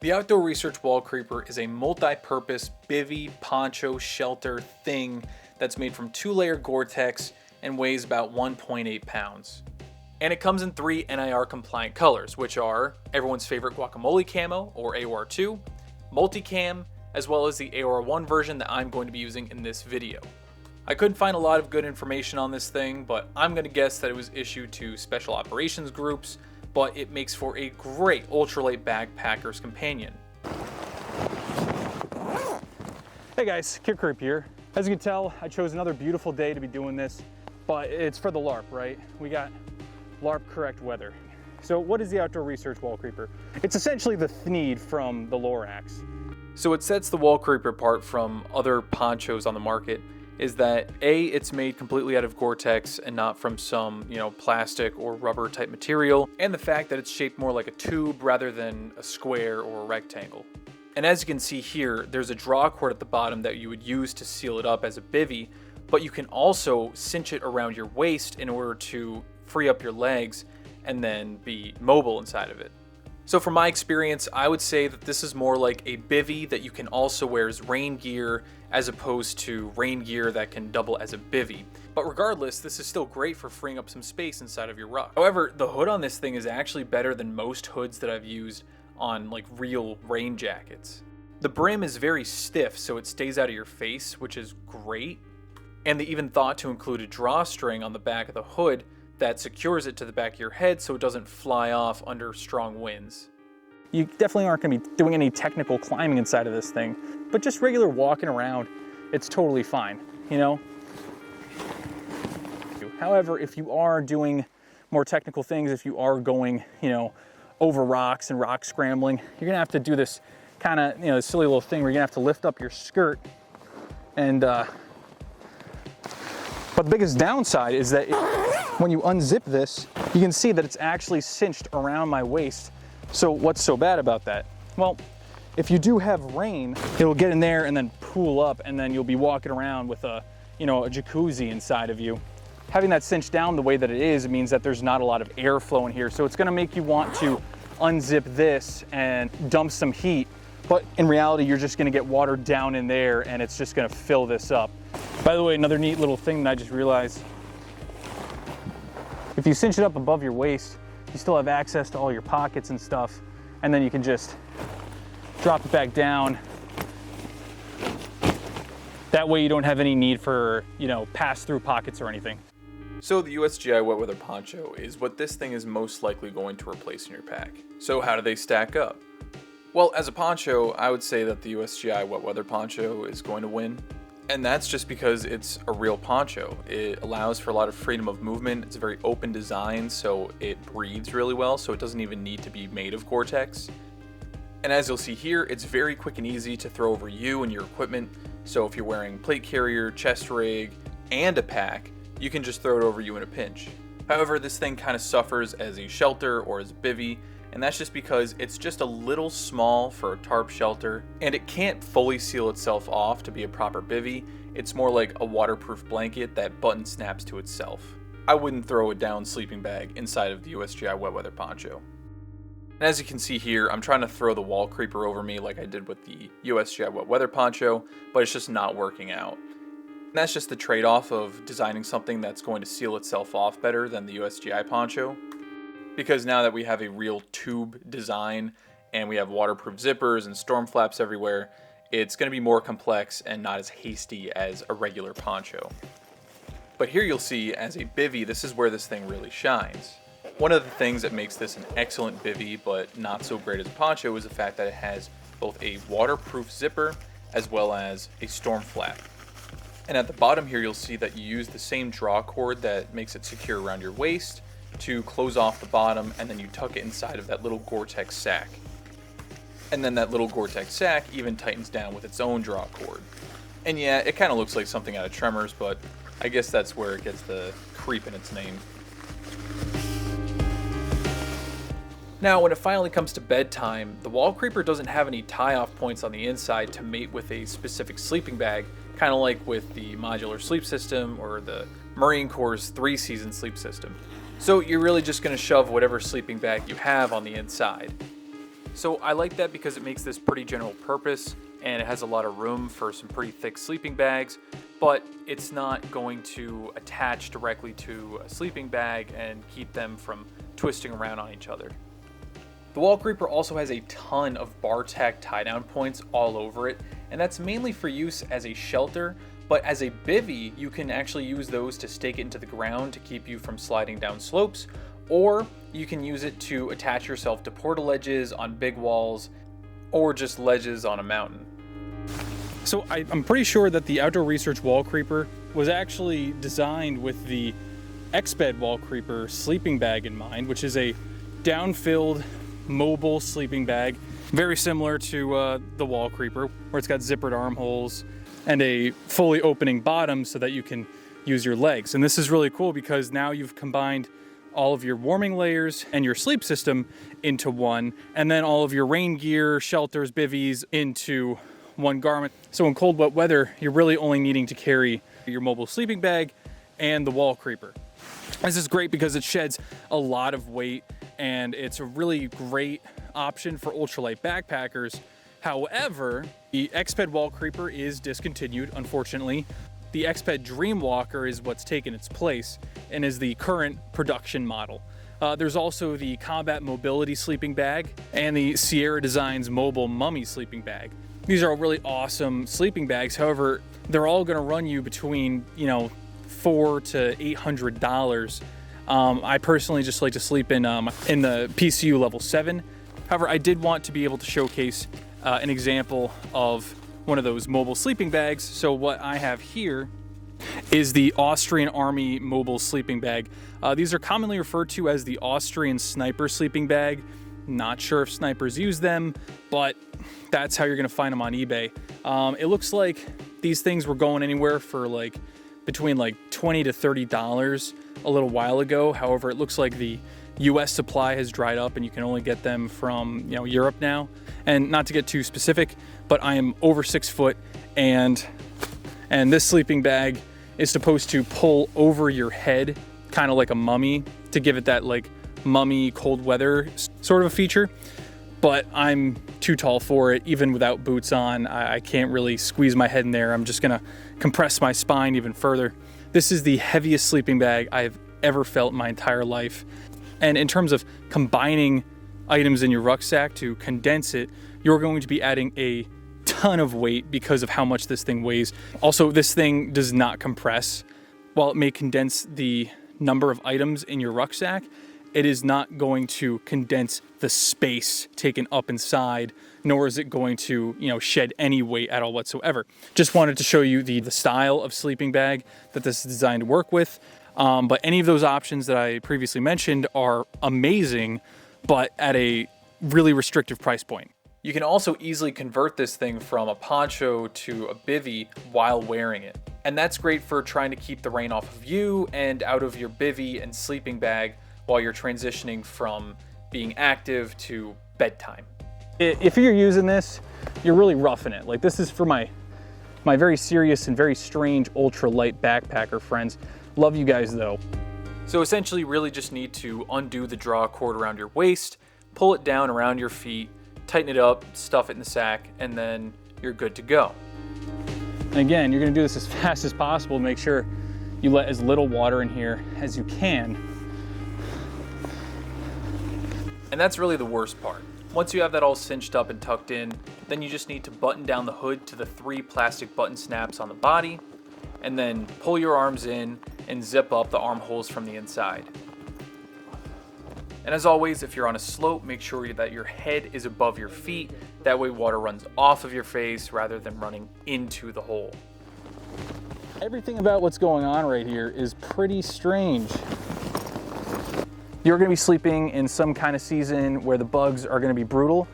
The Outdoor Research Wallcreeper is a multi-purpose Bivvy poncho shelter thing that's made from 2-layer Gore-Tex and weighs about 1.8 pounds. And it comes in 3 NIR compliant colors, which are everyone's favorite guacamole camo, or AOR2, multicam, as well as the AOR1 version that I'm going to be using in this video. I couldn't find a lot of good information on this thing, but I'm going to guess that it was issued to special operations groups, but it makes for a great ultralight backpacker's companion. Hey guys, Kid Creep here. As you can tell, I chose another beautiful day to be doing this, but it's for the LARP, right? We got LARP correct weather. So what is the Outdoor Research Wallcreeper? It's essentially the Thneed from the Lorax. So what sets the Wallcreeper apart from other ponchos on the market is that A, it's made completely out of Gore-Tex and not from some, plastic or rubber type material, and the fact that it's shaped more like a tube rather than a square or a rectangle. And as you can see here, there's a draw cord at the bottom that you would use to seal it up as a bivvy, but you can also cinch it around your waist in order to free up your legs and then be mobile inside of it. So from my experience, I would say that this is more like a bivvy that you can also wear as rain gear as opposed to rain gear that can double as a bivvy. But regardless, this is still great for freeing up some space inside of your ruck. However, the hood on this thing is actually better than most hoods that I've used on like real rain jackets. The brim is very stiff, so it stays out of your face, which is great. And they even thought to include a drawstring on the back of the hood that secures it to the back of your head so it doesn't fly off under strong winds. You definitely aren't going to be doing any technical climbing inside of this thing, but just regular walking around, it's totally fine, However, if you are doing more technical things, if you are going, over rocks and rock scrambling, you're going to have to do this kind of, this silly little thing where you're going to have to lift up your skirt. And, but the biggest downside is that when you unzip this, you can see that it's actually cinched around my waist. So what's so bad about that? Well, if you do have rain, it'll get in there and then pool up, and then you'll be walking around with a jacuzzi inside of you. Having that cinched down the way that it is, it means that there's not a lot of airflow in here. So it's gonna make you want to unzip this and dump some heat. But in reality, you're just gonna get water down in there and it's just gonna fill this up. By the way, another neat little thing that I just realized, if you cinch it up above your waist, you still have access to all your pockets and stuff, and then you can just drop it back down. That way you don't have any need for, pass-through pockets or anything. So the USGI wet weather poncho is what this thing is most likely going to replace in your pack. So how do they stack up? Well, as a poncho, I would say that the USGI wet weather poncho is going to win. And that's just because it's a real poncho. It allows for a lot of freedom of movement. It's a very open design, so it breathes really well, so it doesn't even need to be made of Gore-Tex. And as you'll see here, it's very quick and easy to throw over you and your equipment. So if you're wearing plate carrier, chest rig, and a pack, you can just throw it over you in a pinch. However, this thing kind of suffers as a shelter or as a bivvy, and that's just because it's just a little small for a tarp shelter, and it can't fully seal itself off to be a proper bivvy. It's more like a waterproof blanket that button snaps to itself. I wouldn't throw a down sleeping bag inside of the USGI wet weather poncho. And as you can see here, I'm trying to throw the Wallcreeper over me like I did with the USGI wet weather poncho, but it's just not working out. And that's just the trade-off of designing something that's going to seal itself off better than the USGI poncho. Because now that we have a real tube design and we have waterproof zippers and storm flaps everywhere, it's going to be more complex and not as hasty as a regular poncho. But here you'll see, as a bivvy, this is where this thing really shines. One of the things that makes this an excellent bivvy but not so great as a poncho is the fact that it has both a waterproof zipper as well as a storm flap. And at the bottom here you'll see that you use the same draw cord that makes it secure around your waist to close off the bottom, and then you tuck it inside of that little Gore-Tex sack. And then that little Gore-Tex sack even tightens down with its own draw cord. And yeah, it kind of looks like something out of Tremors, but I guess that's where it gets the creep in its name. Now, when it finally comes to bedtime, the Wallcreeper doesn't have any tie-off points on the inside to mate with a specific sleeping bag, kind of like with the modular sleep system or the Marine Corps' 3-season sleep system. So you're really just going to shove whatever sleeping bag you have on the inside. So I like that because it makes this pretty general purpose and it has a lot of room for some pretty thick sleeping bags, but it's not going to attach directly to a sleeping bag and keep them from twisting around on each other. The Wallcreeper also has a ton of bar tack tie down points all over it, and that's mainly for use as a shelter, but as a bivvy, you can actually use those to stake it into the ground to keep you from sliding down slopes, or you can use it to attach yourself to portaledges on big walls, or just ledges on a mountain. So I'm pretty sure that the Outdoor Research Wallcreeper was actually designed with the X-Bed Wallcreeper sleeping bag in mind, which is a down-filled mobile sleeping bag, very similar to the Wallcreeper, where it's got zippered armholes and a fully opening bottom so that you can use your legs. And this is really cool because now you've combined all of your warming layers and your sleep system into one, and then all of your rain gear, shelters, bivvies into one garment. So in cold, wet weather, you're really only needing to carry your mobile sleeping bag and the Wallcreeper. This is great because it sheds a lot of weight and it's a really great option for ultralight backpackers. However, the X-Bed Wallcreeper is discontinued, unfortunately. The X-Bed Dreamwalker is what's taken its place and is the current production model. There's also the Combat Mobility sleeping bag and the Sierra Designs Mobile Mummy sleeping bag. These are all really awesome sleeping bags. However, they're all going to run you between, $400 to $800. I personally just like to sleep in the PCU level 7. However, I did want to be able to showcase an example of one of those mobile sleeping bags. So what I have here is the Austrian Army mobile sleeping bag. These are commonly referred to as the Austrian sniper sleeping bag. Not sure if snipers use them, but that's how you're gonna find them on eBay. It looks like these things were going anywhere for between $20 to $30 a little while ago. However, it looks like the US supply has dried up and you can only get them from Europe now. And not to get too specific, but I am over 6 foot and this sleeping bag is supposed to pull over your head, kind of like a mummy, to give it that mummy cold weather sort of a feature. But I'm too tall for it. Even without boots on, I can't really squeeze my head in there. I'm just gonna compress my spine even further. This is the heaviest sleeping bag I've ever felt in my entire life. And in terms of combining items in your rucksack to condense it, you're going to be adding a ton of weight because of how much this thing weighs. Also, this thing does not compress. While it may condense the number of items in your rucksack, it is not going to condense the space taken up inside, nor is it going to, shed any weight at all whatsoever. Just wanted to show you the style of sleeping bag that this is designed to work with. But any of those options that I previously mentioned are amazing, but at a really restrictive price point. You can also easily convert this thing from a poncho to a bivvy while wearing it. And that's great for trying to keep the rain off of you and out of your bivvy and sleeping bag while you're transitioning from being active to bedtime. If you're using this, you're really roughing it. This is for my very serious and very strange ultralight backpacker friends. Love you guys though. So essentially, you really just need to undo the draw cord around your waist, pull it down around your feet, tighten it up, stuff it in the sack, and then you're good to go. And again, you're gonna do this as fast as possible to make sure you let as little water in here as you can. And that's really the worst part. Once you have that all cinched up and tucked in, then you just need to button down the hood to the 3 plastic button snaps on the body, and then pull your arms in and zip up the armholes from the inside. And as always, if you're on a slope, make sure that your head is above your feet. That way water runs off of your face rather than running into the hole. Everything about what's going on right here is pretty strange. You're gonna be sleeping in some kind of season where the bugs are gonna be brutal.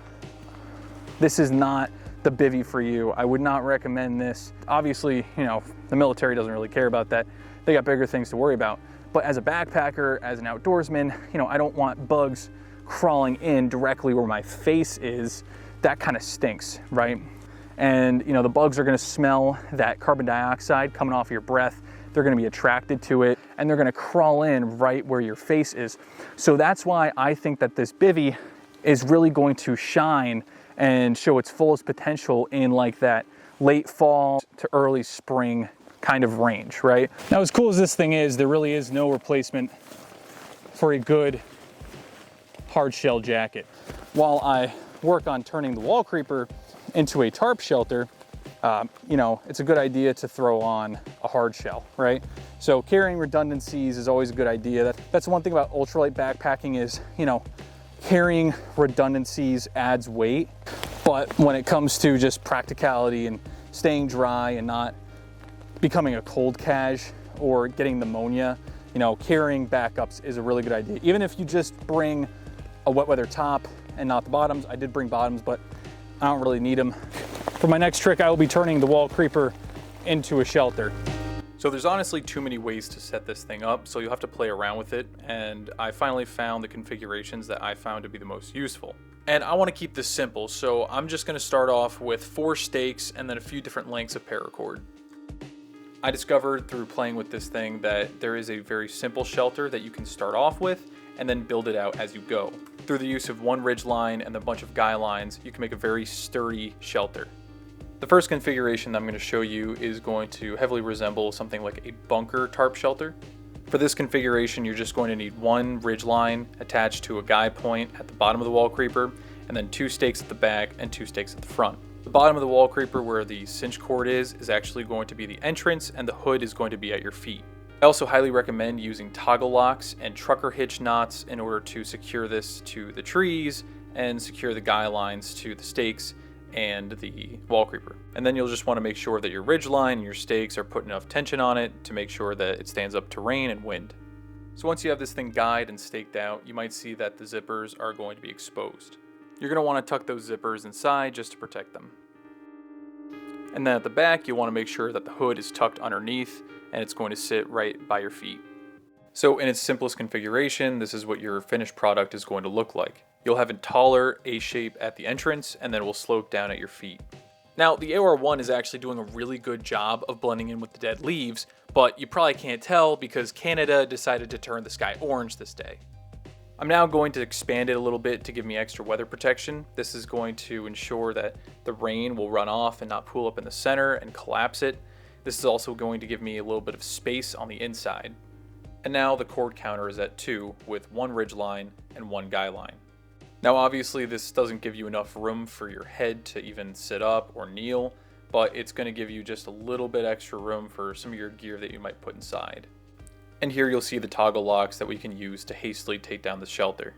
This is not the bivvy for you. I would not recommend this. Obviously, the military doesn't really care about that. They got bigger things to worry about. But as a backpacker, as an outdoorsman, I don't want bugs crawling in directly where my face is. That kind of stinks, right? And the bugs are gonna smell that carbon dioxide coming off your breath. They're gonna be attracted to it and they're gonna crawl in right where your face is. So that's why I think that this bivvy is really going to shine and show its fullest potential in like that late fall to early spring kind of range, right? Now, as cool as this thing is, there really is no replacement for a good hard shell jacket. While I work on turning the Wallcreeper into a tarp shelter, you know, it's a good idea to throw on a hard shell, right? So carrying redundancies is always a good idea. That's one thing about ultralight backpacking is, you know, carrying redundancies adds weight, but when it comes to just practicality and staying dry and not becoming a cold cache or getting pneumonia, you know, carrying backups is a really good idea. Even if you just bring a wet weather top and not the bottoms. I did bring bottoms, but I don't really need them. For my next trick, I will be turning the Wallcreeper into a shelter. So there's honestly too many ways to set this thing up, so you'll have to play around with it, and I finally found the configurations that I found to be the most useful. And I want to keep this simple, so I'm just going to start off with 4 stakes and then a few different lengths of paracord. I discovered through playing with this thing that there is a very simple shelter that you can start off with and then build it out as you go. Through the use of one ridge line and a bunch of guy lines, you can make a very sturdy shelter. The first configuration that I'm going to show you is going to heavily resemble something like a bunker tarp shelter. For this configuration, you're just going to need one ridge line attached to a guy point at the bottom of the Wallcreeper, and then 2 stakes at the back and 2 stakes at the front. The bottom of the Wallcreeper, where the cinch cord is actually going to be the entrance, and the hood is going to be at your feet. I also highly recommend using toggle locks and trucker hitch knots in order to secure this to the trees and secure the guy lines to the stakes and the Wallcreeper. And then you'll just want to make sure that your ridge line and your stakes are putting enough tension on it to make sure that it stands up to rain and wind. So once you have this thing guyed and staked out, you might see that the zippers are going to be exposed. You're going to want to tuck those zippers inside just to protect them. And then at the back, you'll want to make sure that the hood is tucked underneath and it's going to sit right by your feet. So in its simplest configuration, this is what your finished product is going to look like. You'll have a taller A shape at the entrance, and then it will slope down at your feet. Now, the AOR1 is actually doing a really good job of blending in with the dead leaves, but you probably can't tell because Canada decided to turn the sky orange this day. I'm now going to expand it a little bit to give me extra weather protection. This is going to ensure that the rain will run off and not pool up in the center and collapse it. This is also going to give me a little bit of space on the inside. And now the cord counter is at 2 with 1 ridge line and 1 guy line. Now obviously this doesn't give you enough room for your head to even sit up or kneel, but it's going to give you just a little bit extra room for some of your gear that you might put inside. And here you'll see the toggle locks that we can use to hastily take down the shelter.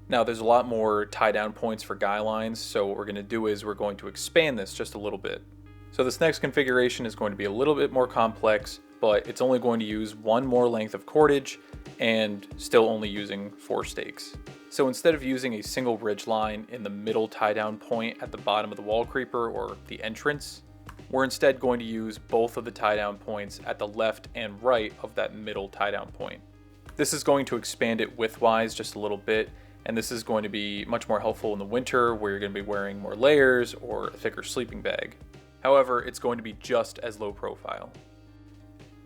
Now there's a lot more tie down points for guy lines, so what we're going to do is we're going to expand this just a little bit. So this next configuration is going to be a little bit more complex, but it's only going to use 1 more length of cordage and still only using 4 stakes. So instead of using a single ridge line in the middle tie down point at the bottom of the Wallcreeper or the entrance, we're instead going to use both of the tie down points at the left and right of that middle tie down point. This is going to expand it widthwise just a little bit, and this is going to be much more helpful in the winter where you're going to be wearing more layers or a thicker sleeping bag. However, it's going to be just as low profile.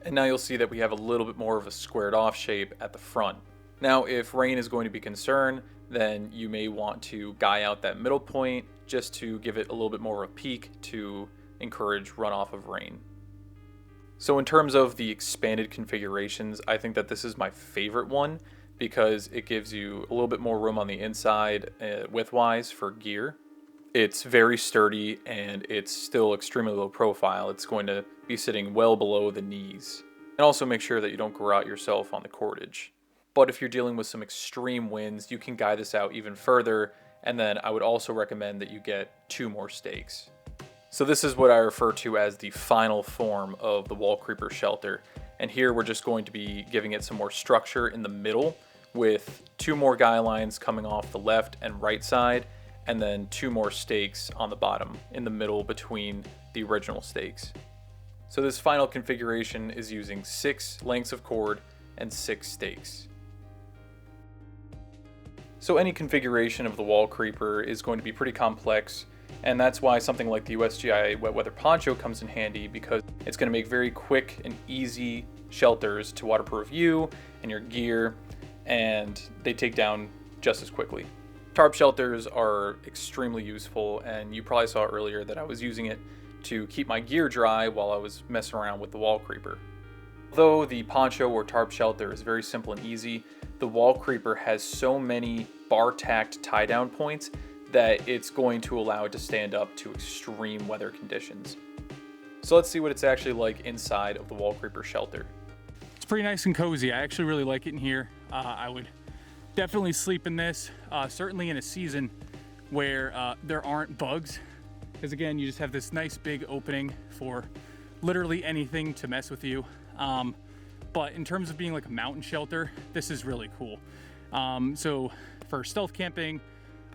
And now you'll see that we have a little bit more of a squared off shape at the front. Now, if rain is going to be a concern, then you may want to guy out that middle point just to give it a little bit more of a peak to encourage runoff of rain. So in terms of the expanded configurations, I think that this is my favorite one because it gives you a little bit more room on the inside widthwise for gear. It's very sturdy and it's still extremely low profile. It's going to be sitting well below the knees. And also make sure that you don't grow out yourself on the cordage. But if you're dealing with some extreme winds, you can guy this out even further. And then I would also recommend that you get 2 more stakes. So this is what I refer to as the final form of the Wallcreeper shelter. And here we're just going to be giving it some more structure in the middle with 2 more guy lines coming off the left and right side, and then 2 more stakes on the bottom in the middle between the original stakes. So this final configuration is using 6 lengths of cord and 6 stakes. So any configuration of the Wallcreeper is going to be pretty complex, and that's why something like the USGI wet weather poncho comes in handy, because it's going to make very quick and easy shelters to waterproof you and your gear, and they take down just as quickly. Tarp shelters are extremely useful, and you probably saw earlier that I was using it to keep my gear dry while I was messing around with the Wallcreeper. Although the poncho or tarp shelter is very simple and easy, the Wallcreeper has so many bar-tacked tie-down points that it's going to allow it to stand up to extreme weather conditions. So let's see what it's actually like inside of the Wallcreeper shelter. It's pretty nice and cozy. I actually really like it in here. I would definitely sleep in this, certainly in a season where there aren't bugs. Because again, you just have this nice big opening for literally anything to mess with you. But in terms of being like a mountain shelter, this is really cool. So for stealth camping,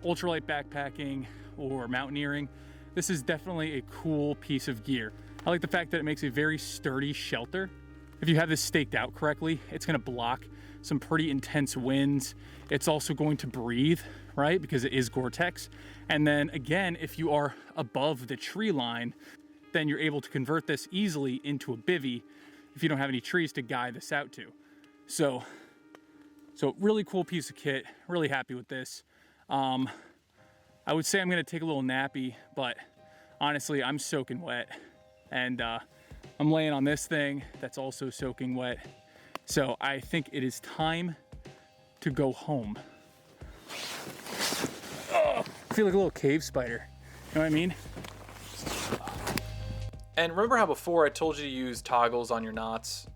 ultralight backpacking, or mountaineering, this is definitely a cool piece of gear. I like the fact that it makes a very sturdy shelter. If you have this staked out correctly, it's gonna block some pretty intense winds. It's also going to breathe, right? Because it is Gore-Tex. And then again, if you are above the tree line, then you're able to convert this easily into a bivvy if you don't have any trees to guide this out to. So really cool piece of kit, really happy with this. I would say I'm gonna take a little nappy, but honestly, I'm soaking wet. And I'm laying on this thing that's also soaking wet. So I think it is time to go home. Oh, I feel like a little cave spider. You know what I mean? And remember how before I told you to use toggles on your knots?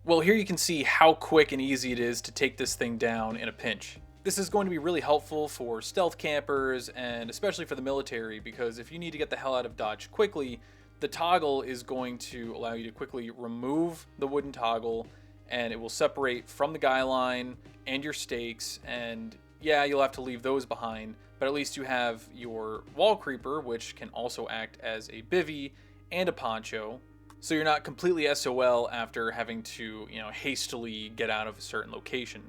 Well, here you can see how quick and easy it is to take this thing down in a pinch. This is going to be really helpful for stealth campers and especially for the military, because if you need to get the hell out of Dodge quickly, the toggle is going to allow you to quickly remove the wooden toggle, and it will separate from the guy line and your stakes. And yeah, you'll have to leave those behind, but at least you have your Wallcreeper, which can also act as a bivvy and a poncho. So you're not completely SOL after having to, hastily get out of a certain location.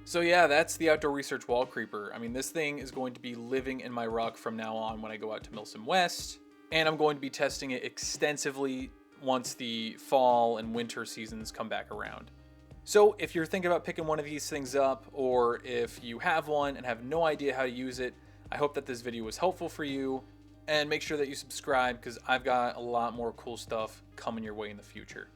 So yeah, that's the Outdoor Research Wallcreeper. I mean, this thing is going to be living in my ruck from now on when I go out to Milsom West, and I'm going to be testing it extensively once the fall and winter seasons come back around. So if you're thinking about picking one of these things up, or if you have one and have no idea how to use it, I hope that this video was helpful for you, and make sure that you subscribe because I've got a lot more cool stuff coming your way in the future.